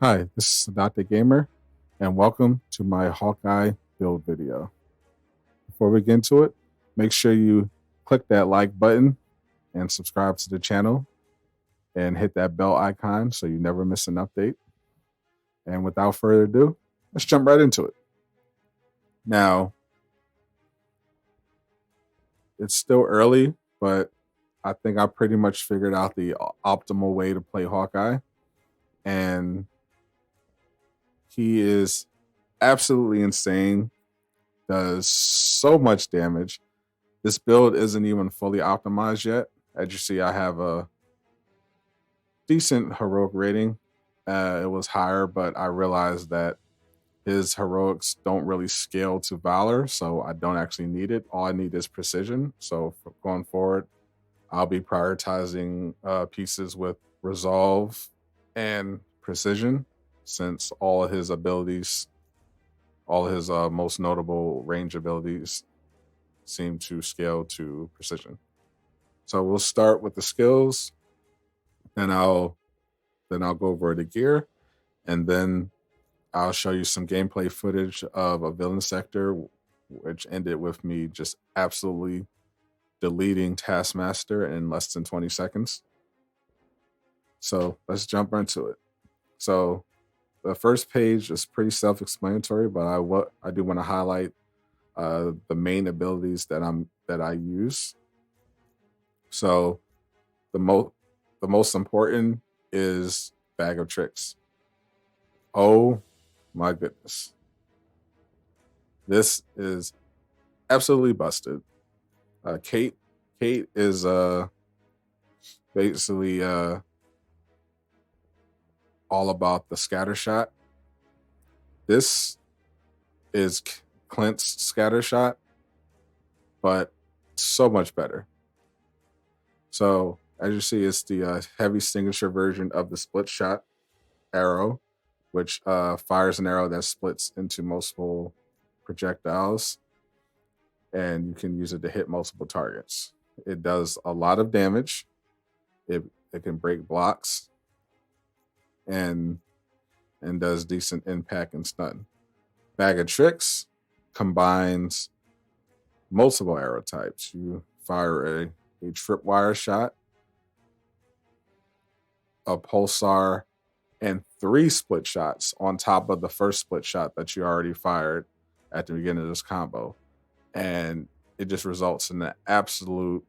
Hi, this is Dr. Gamer, and welcome to my Hawkeye build video. Before we get into it, make sure you click that like button and subscribe to the channel and hit that bell icon so you never miss an update. And without further ado, let's jump right into it. Now, it's still early, but I think I pretty much figured out the optimal way to play Hawkeye. And he is absolutely insane, does so much damage. This build isn't even fully optimized yet. As you see, I have a decent heroic rating. It was higher, but I realized that his heroics don't really scale to valor, so I don't actually need it. All I need is precision. So going forward, I'll be prioritizing pieces with resolve and precision, since all of his abilities, all of his most notable range abilities, seem to scale to precision. So we'll start with the skills, and I'll go over the gear, and then I'll show you some gameplay footage of a villain sector, which ended with me just absolutely deleting Taskmaster in less than 20 seconds. So let's jump into it. So the first page is pretty self-explanatory, but I do want to highlight the main abilities that I use. So the most important is Bag of Tricks. Oh my goodness. This is absolutely busted. Kate is basically all about the scatter shot. This is Clint's scatter shot, but so much better. So as you see, it's the heavy signature version of the split shot arrow, which fires an arrow that splits into multiple projectiles, and you can use it to hit multiple targets. It does a lot of damage. It can break blocks, and does decent impact and stun. Bag of Tricks combines multiple arrow types. You fire a tripwire shot, a pulsar, and 3 split shots on top of the first split shot that you already fired at the beginning of this combo. And it just results in an absolute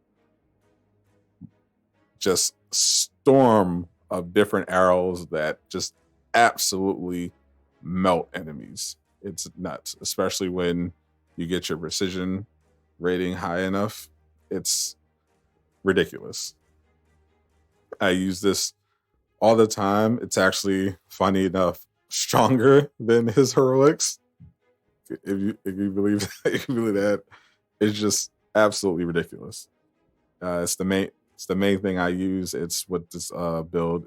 just storm of different arrows that just absolutely melt enemies. It's nuts, especially when you get your precision rating high enough. It's ridiculous. I use this all the time. It's actually, funny enough, stronger than his heroics. If you believe that, you can believe that. It's just absolutely ridiculous. It's the main thing I use. It's what this build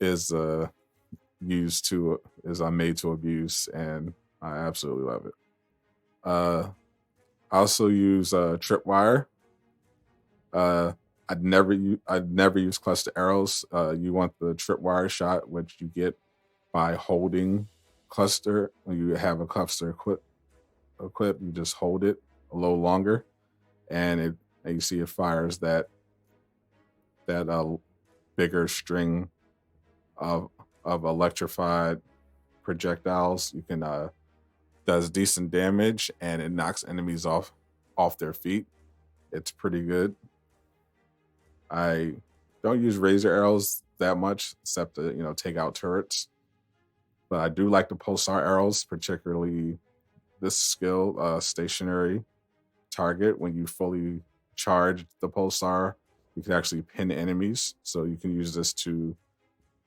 is made to abuse, and I absolutely love it. I also use tripwire. I'd never use cluster arrows. You want the tripwire shot, which you get by holding cluster. When you have a cluster equip, you just hold it a little longer, and you see it fires that bigger string of electrified projectiles. You can does decent damage, and it knocks enemies off their feet. It's pretty good. I don't use razor arrows that much, except to take out turrets. But I do like the pulsar arrows, particularly this skill, stationary target. When you fully charge the pulsar, you can actually pin enemies. So you can use this to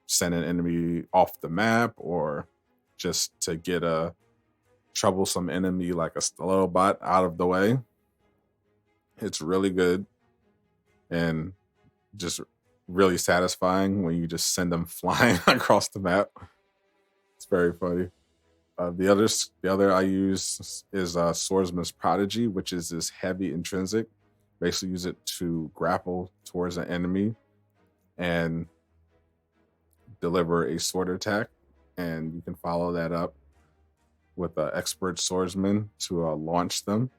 send an enemy off the map, or just to get a troublesome enemy like a little bot out of the way. It's really good, and just really satisfying when you just send them flying across the map. It's very funny. The other I use is Swordsman's Prodigy, which is this heavy intrinsic. Basically use it to grapple towards an enemy, and deliver a sword attack, and you can follow that up with an expert swordsman to launch them.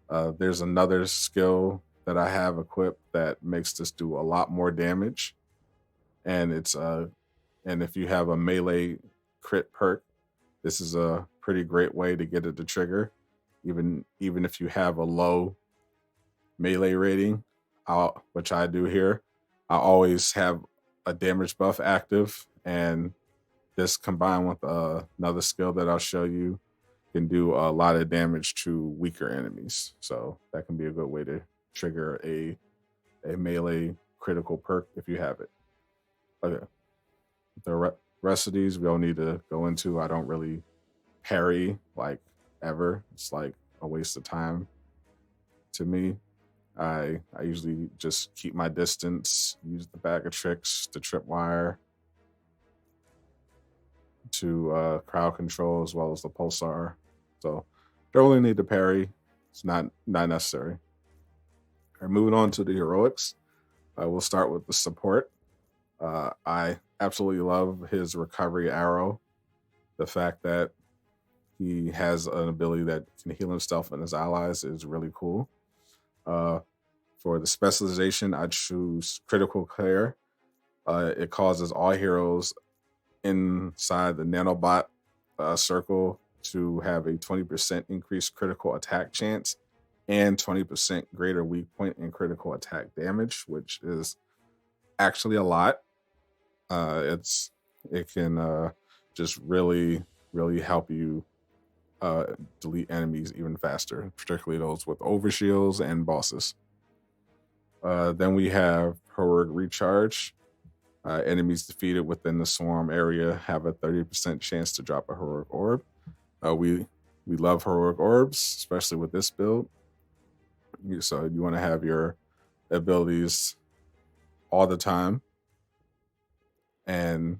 There's another skill that I have equipped that makes this do a lot more damage, and and if you have a melee crit perk, this is a pretty great way to get it to trigger, even if you have a low melee rating, which I do here. I always have a damage buff active, and this combined with another skill that I'll show you can do a lot of damage to weaker enemies. So that can be a good way to trigger a melee critical perk if you have it. Okay, the rest of these we don't need to go into. I don't really parry like ever. It's like a waste of time to me. I usually just keep my distance, use the bag of tricks, the tripwire to crowd control, as well as the pulsar. So don't really need to parry. It's not necessary. All right, moving on to the heroics. We'll start with the support. I absolutely love his recovery arrow. The fact that he has an ability that can heal himself and his allies is really cool. For the specialization, I choose critical care. It causes all heroes inside the nanobot circle to have a 20% increased critical attack chance and 20% greater weak point in critical attack damage, which is actually a lot. It can just really help you delete enemies even faster, particularly those with overshields and bosses. Then we have heroic recharge. Enemies defeated within the swarm area have a 30% chance to drop a heroic orb. We love heroic orbs, especially with this build. So you want to have your abilities all the time, and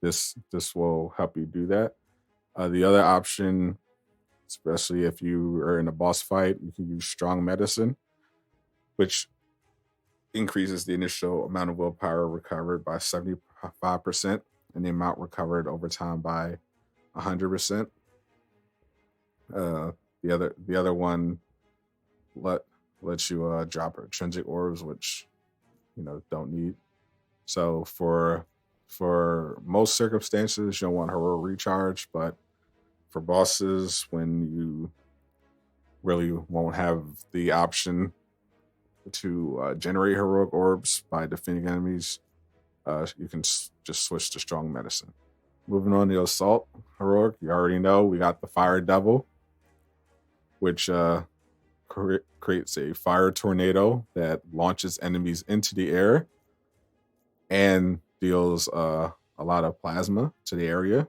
this will help you do that. The other option, especially if you are in a boss fight, you can use strong medicine, which increases the initial amount of willpower recovered by 75% and the amount recovered over time by 100%. The other one lets you drop intrinsic orbs, which don't need. So for most circumstances, you don't want heroic recharge, but for bosses, when you really won't have the option to generate heroic orbs by defeating enemies, you can just switch to strong medicine. Moving on to assault heroic, you already know we got the fire devil, which creates a fire tornado that launches enemies into the air and deals a lot of plasma to the area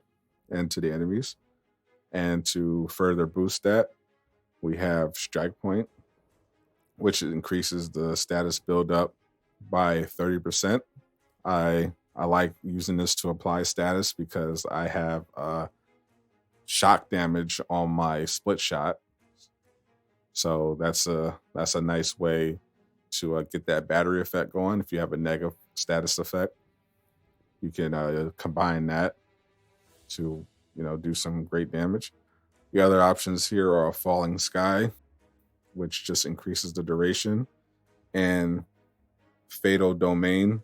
and to the enemies. And to further boost that, we have strike point, which increases the status buildup by 30%. I like using this to apply status because I have shock damage on my split shot. So that's a nice way to get that battery effect going. If you have a negative status effect, you can combine that to do some great damage. The other options here are a falling sky, which just increases the duration, and fatal domain,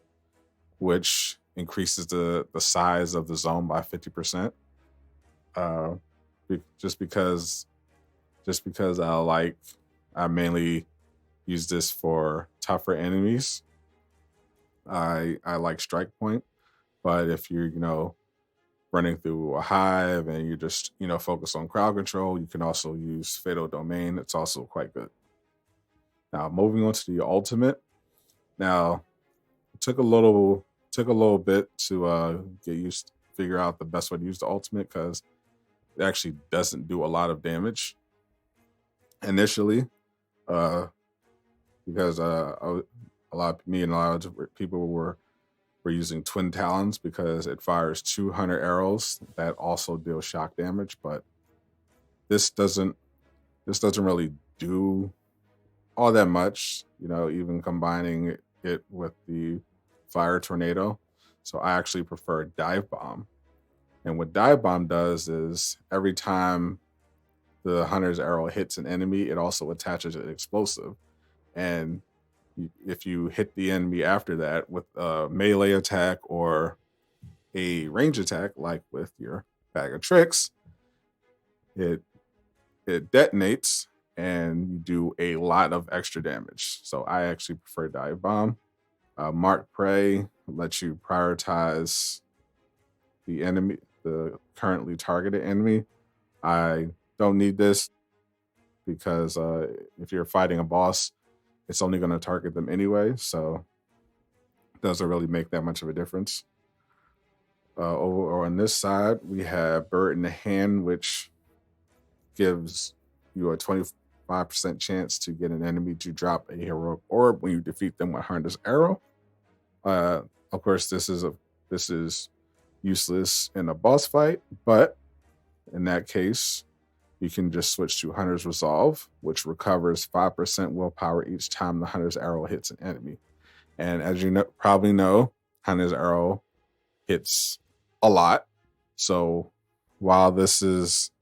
which increases the size of the zone by 50%. Just because I mainly use this for tougher enemies. I like strike point, but if you're running through a hive and you just focus on crowd control, you can also use fatal domain. It's also quite good. Now moving on to the ultimate. Now it took a little bit to figure out the best way to use the ultimate, because it actually doesn't do a lot of damage initially, because a lot of people were using twin talons because it fires 200 arrows that also deal shock damage, but this doesn't really do all that much, even combining it with the fire tornado. So I actually prefer Dive Bomb. And what Dive Bomb does is every time the hunter's arrow hits an enemy, it also attaches an explosive. And if you hit the enemy after that with a melee attack or a range attack, like with your bag of tricks, it detonates and you do a lot of extra damage. So I actually prefer Dive Bomb. Mark Prey lets you prioritize the enemy, the currently targeted enemy. I don't need this because if you're fighting a boss, it's only going to target them anyway. So it doesn't really make that much of a difference. Over on this side, we have Bird in the Hand, which gives you a 25% chance to get an enemy to drop a heroic orb when you defeat them with Hunter's Arrow. Of course, this is useless in a boss fight, but in that case, you can just switch to Hunter's Resolve, which recovers 5% willpower each time the Hunter's Arrow hits an enemy. And as you probably know, Hunter's Arrow hits a lot. So while this is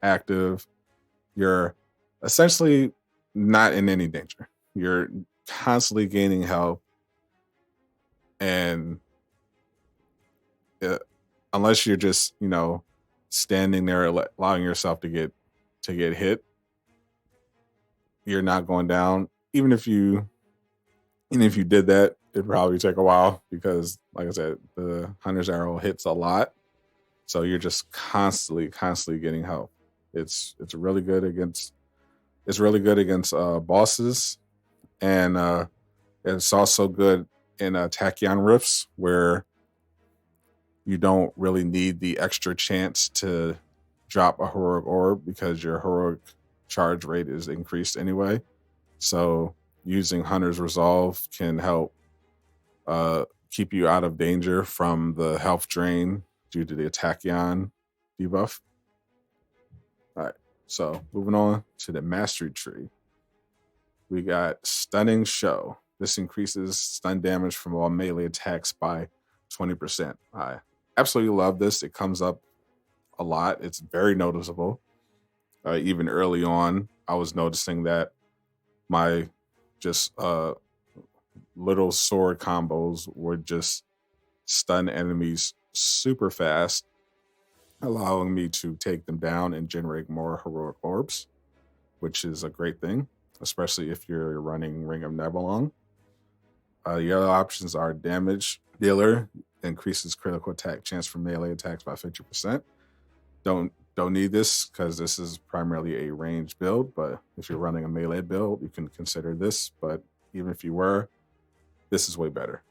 active, you're essentially not in any danger. You're constantly gaining health, and unless you're just standing there allowing yourself to get hit, you're not going down. Even if you did that, it'd probably take a while because, like I said, the Hunter's Arrow hits a lot. So you're just constantly getting health. It's really good against bosses, and it's also good in Tachyon Rifts, where you don't really need the extra chance to drop a heroic orb because your heroic charge rate is increased anyway. So using Hunter's Resolve can help keep you out of danger from the health drain due to the Tachyon debuff. All right, so moving on to the Mastery Tree. We got Stunning Show. This increases stun damage from all melee attacks by 20%. I absolutely love this. It comes up a lot. It's very noticeable. Even early on, I was noticing that my just little sword combos would just stun enemies super fast, allowing me to take them down and generate more heroic orbs, which is a great thing, especially if you're running Ring of Nebelong. The other options are Damage Dealer, increases critical attack chance for melee attacks by 50%. Don't need this because this is primarily a range build, but if you're running a melee build, you can consider this. But even if you were, this is way better.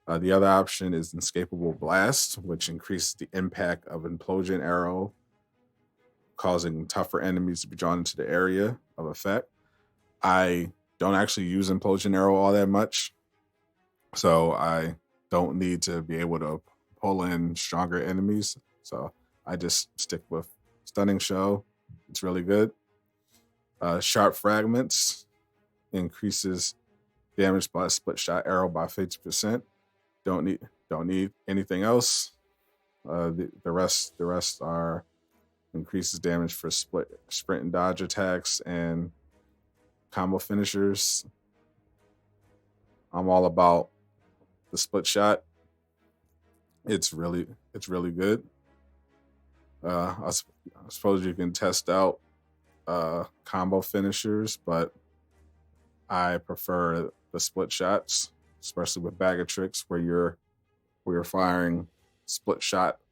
The other option is Inescapable Blast, which increases the impact of Implosion Arrow, causing tougher enemies to be drawn into the area of effect. I don't actually use Implosion Arrow all that much, so I don't need to be able to pull in stronger enemies. So I just stick with Stunning Show. It's really good. Sharp Fragments increases damage by a split shot arrow by 50%. Don't need anything else. The rest are increases damage for sprint and dodge attacks and combo finishers. I'm all about the split shot. It's really good. I suppose you can test out combo finishers, but I prefer the split shots, especially with Bag of Tricks, where you're firing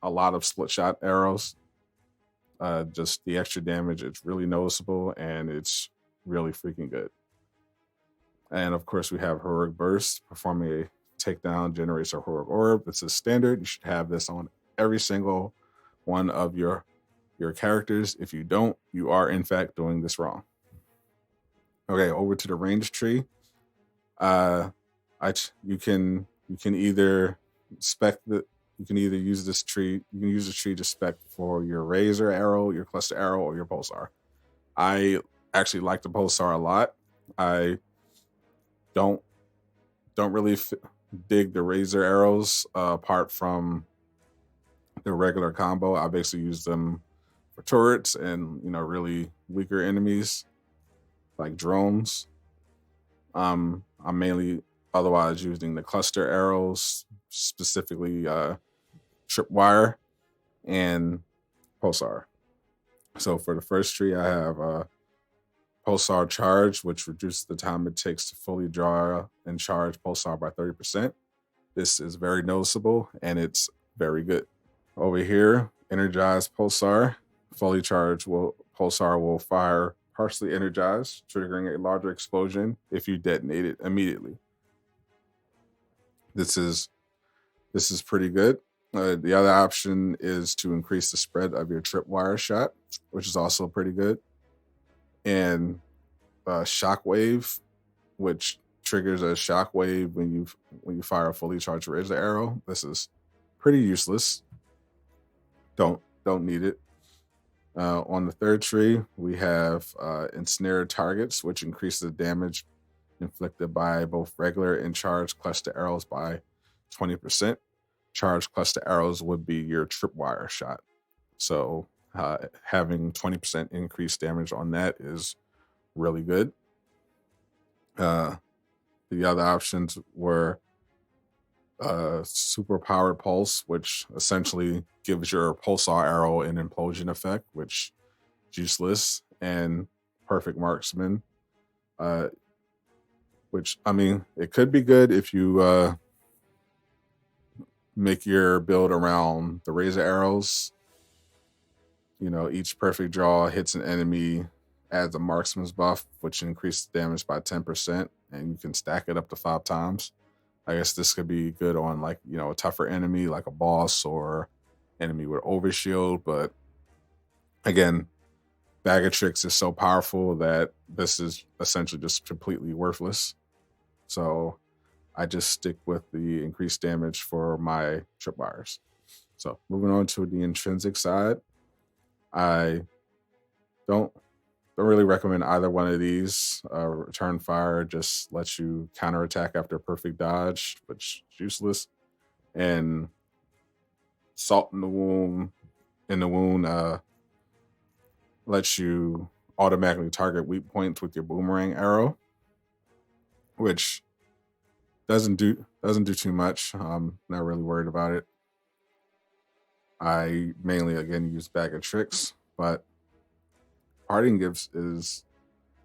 a lot of split shot arrows. Just the extra damage, it's really noticeable and it's really freaking good. And of course, we have Heroic Burst. Performing a takedown generates a heroic orb. This is standard. You should have this on every single one of your characters. If you don't, you are in fact doing this wrong. Okay, over to the range tree. You can either use this tree. You can use the tree to spec for your razor arrow, your cluster arrow, or your pulsar. I actually like the pulsar a lot. I don't really dig the razor arrows apart from the regular combo. I basically use them for turrets and really weaker enemies like drones. I'm mainly otherwise using the cluster arrows, specifically tripwire and pulsar. So for the first tree, I have pulsar charge, which reduces the time it takes to fully draw and charge pulsar by 30%. This is very noticeable and it's very good. Over here, energized pulsar. Fully charged pulsar will fire partially energized, triggering a larger explosion if you detonate it immediately. This is pretty good. The other option is to increase the spread of your tripwire shot, which is also pretty good. And shockwave, which triggers a shockwave when you fire a fully charged razor arrow. This is pretty useless. Don't need it. On the third tree, we have ensnared targets, which increases the damage inflicted by both regular and charged cluster arrows by 20%. Charged cluster arrows would be your tripwire shot. So having 20% increased damage on that is really good. The other options were super powered pulse, which essentially gives your pulsar arrow an implosion effect, which is useless, and perfect marksman, which it could be good if you make your build around the razor arrows. Each perfect draw hits an enemy, adds a marksman's buff, which increases damage by 10%, and you can stack it up to 5 times. I guess this could be good on a tougher enemy like a boss or enemy with overshield. But again, Bag of Tricks is so powerful that this is essentially just completely worthless. So I just stick with the increased damage for my tripwires. So moving on to the intrinsic side, I don't really recommend either one of these. Return fire just lets you counterattack after perfect dodge, which is useless. And salt in the wound lets you automatically target weak points with your boomerang arrow, which doesn't do too much. I'm not really worried about it. I mainly again use Bag of Tricks, but Parting Gifts is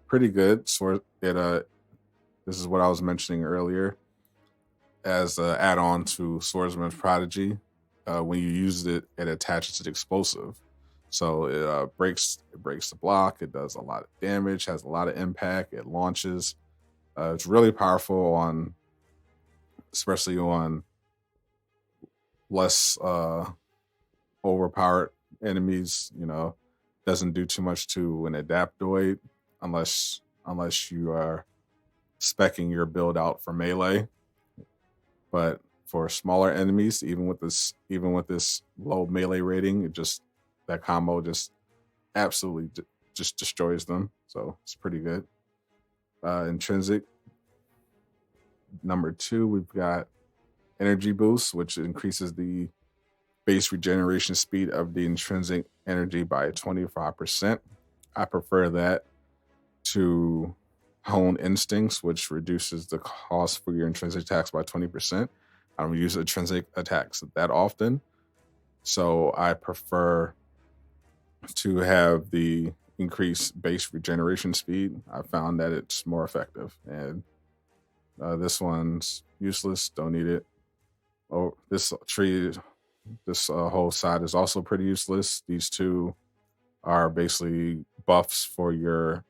pretty good. So this is what I was mentioning earlier as an add-on to Swordsman's Prodigy. When you use it, it attaches an explosive, so it breaks the block. It does a lot of damage, has a lot of impact. It launches. It's really powerful especially on less overpowered enemies. Doesn't do too much to an Adaptoid unless you are speccing your build out for melee. But for smaller enemies, even with this low melee rating, that combo just absolutely just destroys them. So it's pretty good. Intrinsic number 2, we've got Energy Boost, which increases the base regeneration speed of the intrinsic energy by 25%. I prefer that to Hone Instincts, which reduces the cost for your intrinsic attacks by 20%. I don't use intrinsic attacks that often, so I prefer to have the increased base regeneration speed. I found that it's more effective, and this one's useless. Don't need it. Oh, this tree, this whole side is also pretty useless. These two are basically buffs for your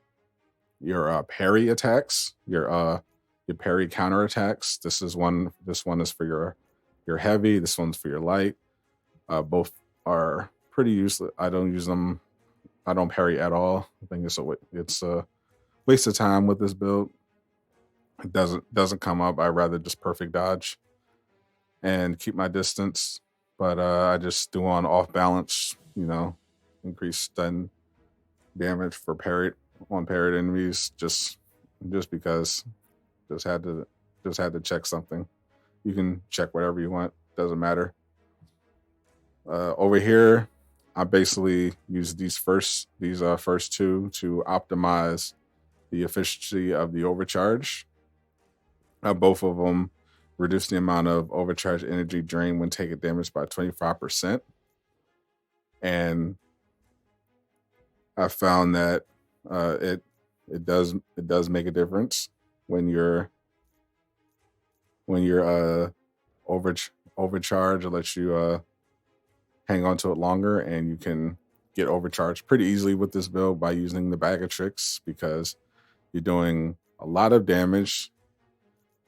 parry attacks, your parry counter attacks. This one is for your heavy. This one's for your light. Both are pretty useless. I don't use them. I don't parry at all. I think it's a waste of time with this build. It doesn't come up. I'd rather just perfect dodge and keep my distance. But I just do on off balance, increase stun damage for parried enemies just because just had to check something. You can check whatever you want. Doesn't matter. Over here, I basically use these first two to optimize the efficiency of the overcharge. Both of them reduce the amount of overcharge energy drained when taking damage by 25%. And I found that it does make a difference when you're overcharged. It lets you hang on to it longer, and you can get overcharged pretty easily with this build by using the bag of tricks, because you're doing a lot of damage,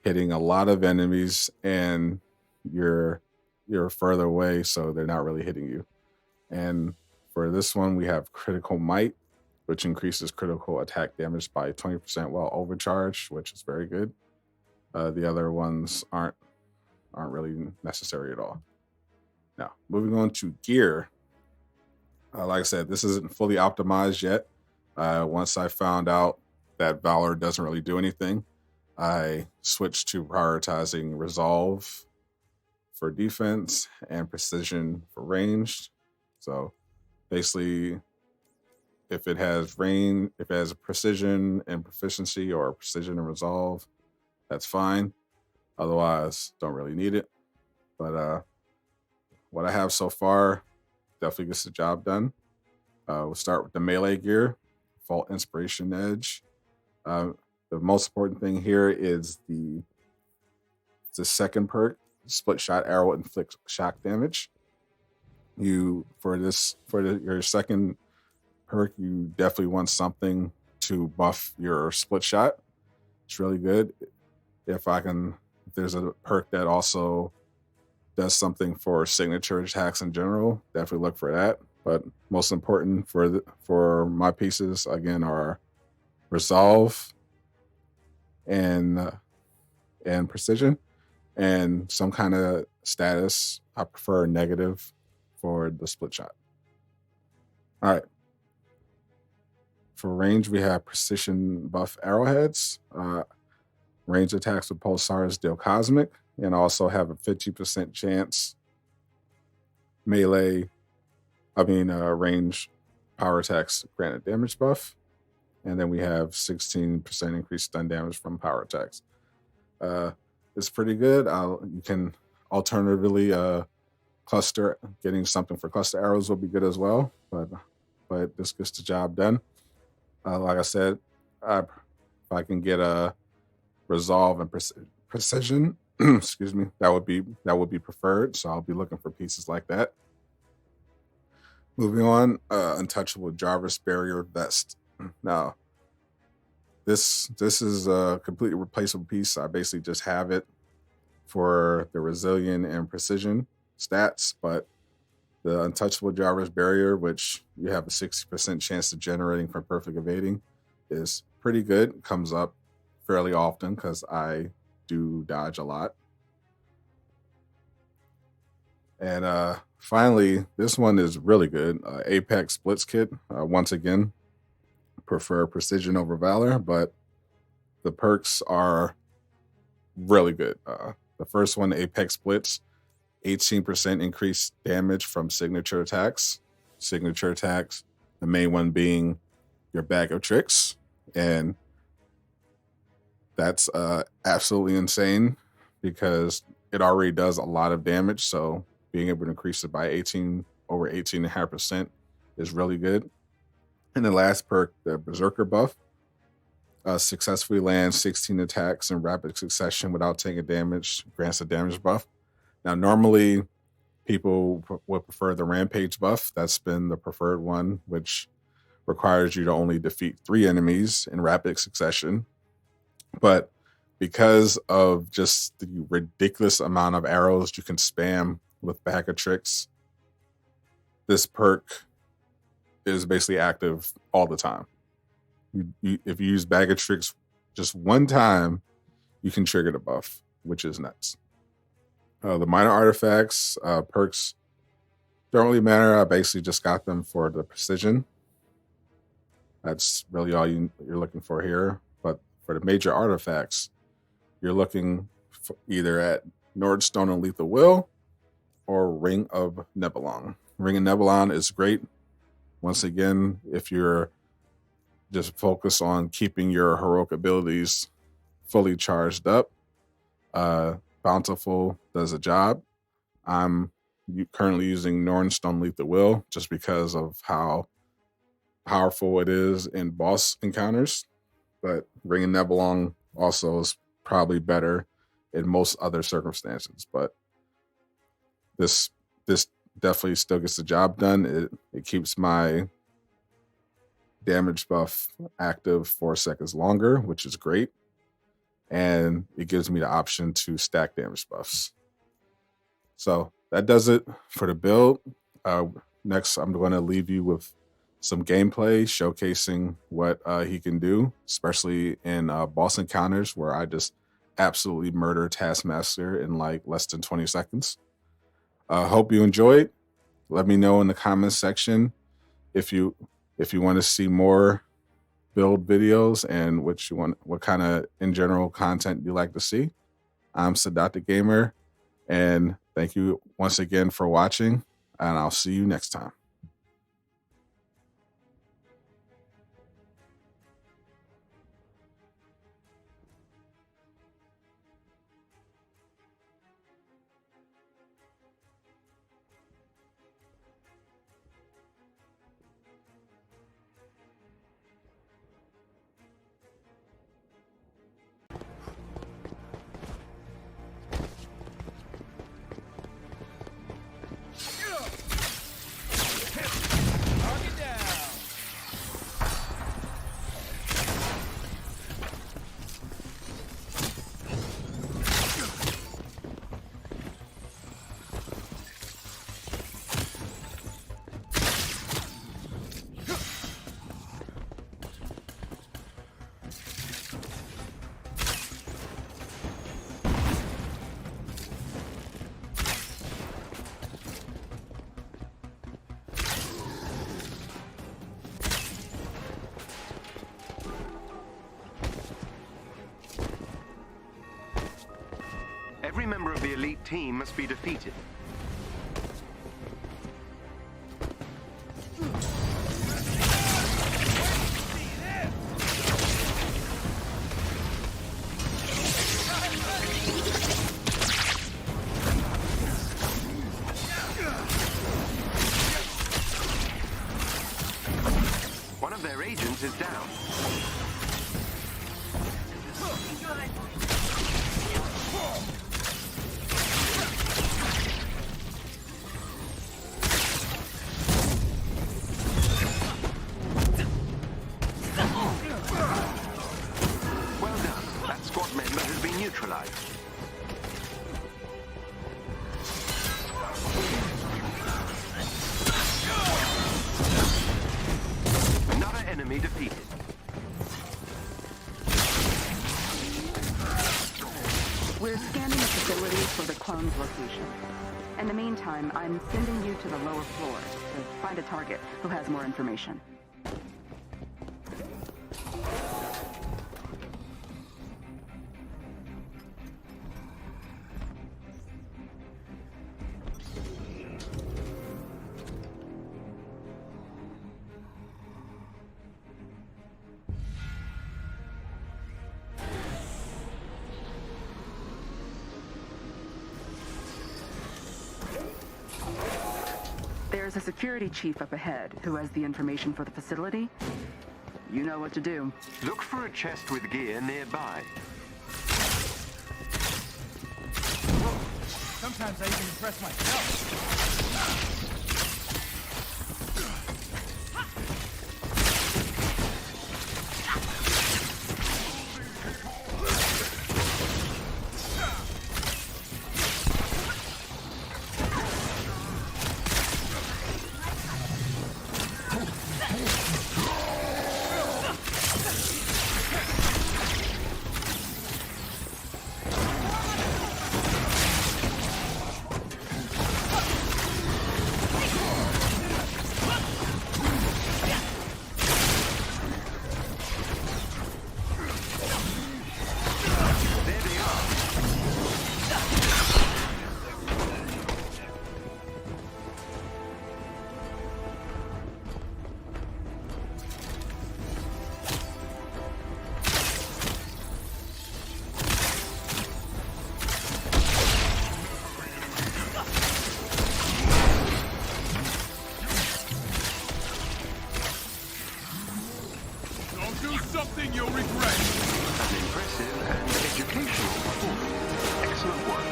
hitting a lot of enemies, and you're further away, so they're not really hitting you. And for this one, we have critical might, which increases critical attack damage by 20% while overcharged, which is very good. The other ones aren't really necessary at all. Now, moving on to gear. Like I said, this isn't fully optimized yet. Once I found out that Valor doesn't really do anything, I switched to prioritizing Resolve for defense and Precision for ranged. So basically, if it has precision and proficiency, or precision and resolve, that's fine. Otherwise, don't really need it. But what I have so far definitely gets the job done. We'll start with the melee gear, Fault Inspiration Edge. The most important thing here is the second perk, Split Shot Arrow inflicts shock damage. Your second perk, you definitely want something to buff your split shot. It's really good. If there's a perk that also does something for signature attacks in general, definitely look for that. But most important for my pieces, again, are Resolve and Precision, and some kind of status. I prefer negative for the split shot. All right. For range, we have Precision buff arrowheads. Range attacks with pulsars deal cosmic, and also have a 50% chance range power attacks granted damage buff. And then we have 16% increased stun damage from power attacks. It's pretty good. You can alternatively cluster, getting something for cluster arrows will be good as well. But this gets the job done. Like I said, if I can get a Resolve and Precision, excuse me, that would be preferred. So I'll be looking for pieces like that. Moving on, Untouchable Jarvis Barrier Vest. Now, this is a completely replaceable piece. I basically just have it for the Resilient and Precision stats, but the Untouchable Jarvis Barrier, which you have a 60% chance of generating from perfect evading, is pretty good. It comes up fairly often because I do dodge a lot. And finally, this one is really good. Apex Splits Kit. Once again, prefer Precision over Valor, but the perks are really good. The first one, Apex Splits, 18% increased damage from signature attacks. Signature attacks, the main one being your bag of tricks. And that's absolutely insane because it already does a lot of damage. So being able to increase it by over 18.5% is really good. And the last perk, the Berserker buff, successfully lands 16 attacks in rapid succession without taking damage, grants a damage buff. Now, normally people would prefer the Rampage buff. That's been the preferred one, which requires you to only defeat 3 enemies in rapid succession. But because of just the ridiculous amount of arrows you can spam with Bag of Tricks, this perk is basically active all the time. If you use Bag of Tricks just one time, you can trigger the buff, which is nuts. The minor artifacts, perks don't really matter. I basically just got them for the precision. That's really all you're looking for here. But for the major artifacts, you're looking either at Nordstone and Lethal Will, or Ring of Nebulon. Ring of Nebulon is great. Once again, if you're just focused on keeping your heroic abilities fully charged up, Bountiful does a job. I'm currently using Nordstone Lethal Will just because of how powerful it is in boss encounters. But Ring of Nebulon also is probably better in most other circumstances. But this definitely still gets the job done. It keeps my damage buff active 4 seconds longer, which is great. And it gives me the option to stack damage buffs. So that does it for the build. Next, I'm going to leave you with some gameplay showcasing what he can do, especially in boss encounters where I just absolutely murder Taskmaster in like less than 20 seconds. Hope you enjoyed. Let me know in the comments section if you want to see more build videos and what kind of in general content you like to see. I'm Sadat Gamer, and thank you once again for watching, and I'll see you next time. Every member of the elite team must be defeated. One of their agents is down. Well done. That squad member has been neutralized. Another enemy defeated. We're scanning the facility for the clone's location. In the meantime, I'm sending you to the lower floors to find a target who has more information. There's a security chief up ahead who has the information for the facility. You know what to do. Look for a chest with gear nearby. Sometimes I even impress myself. you'll regret. An impressive and educational performance. Excellent work.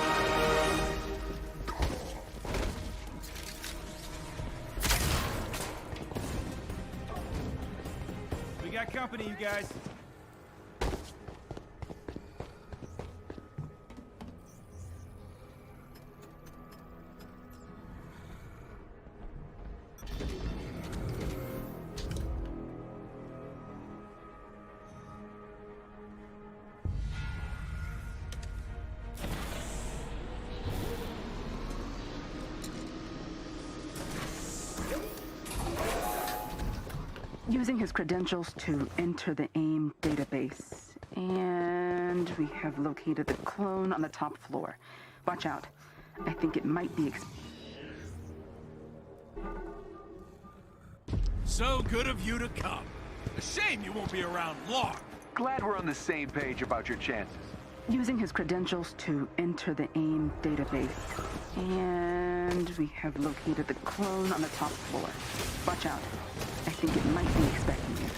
We got company, you guys. Using his credentials to enter the AIM database. And we have located the clone on the top floor. Watch out. I think it might be... So good of you to come. A shame you won't be around long. Glad we're on the same page about your chances. Using his credentials to enter the AIM database. And we have located the clone on the top floor. Watch out. I think it might be expecting you.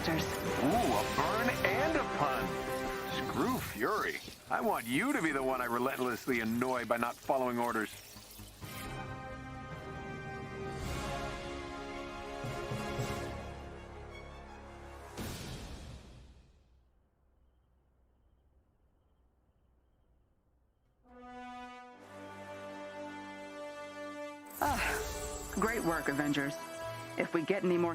Ooh, a burn and a pun. Screw Fury. I want you to be the one I relentlessly annoy by not following orders. Great work, Avengers. If we get any more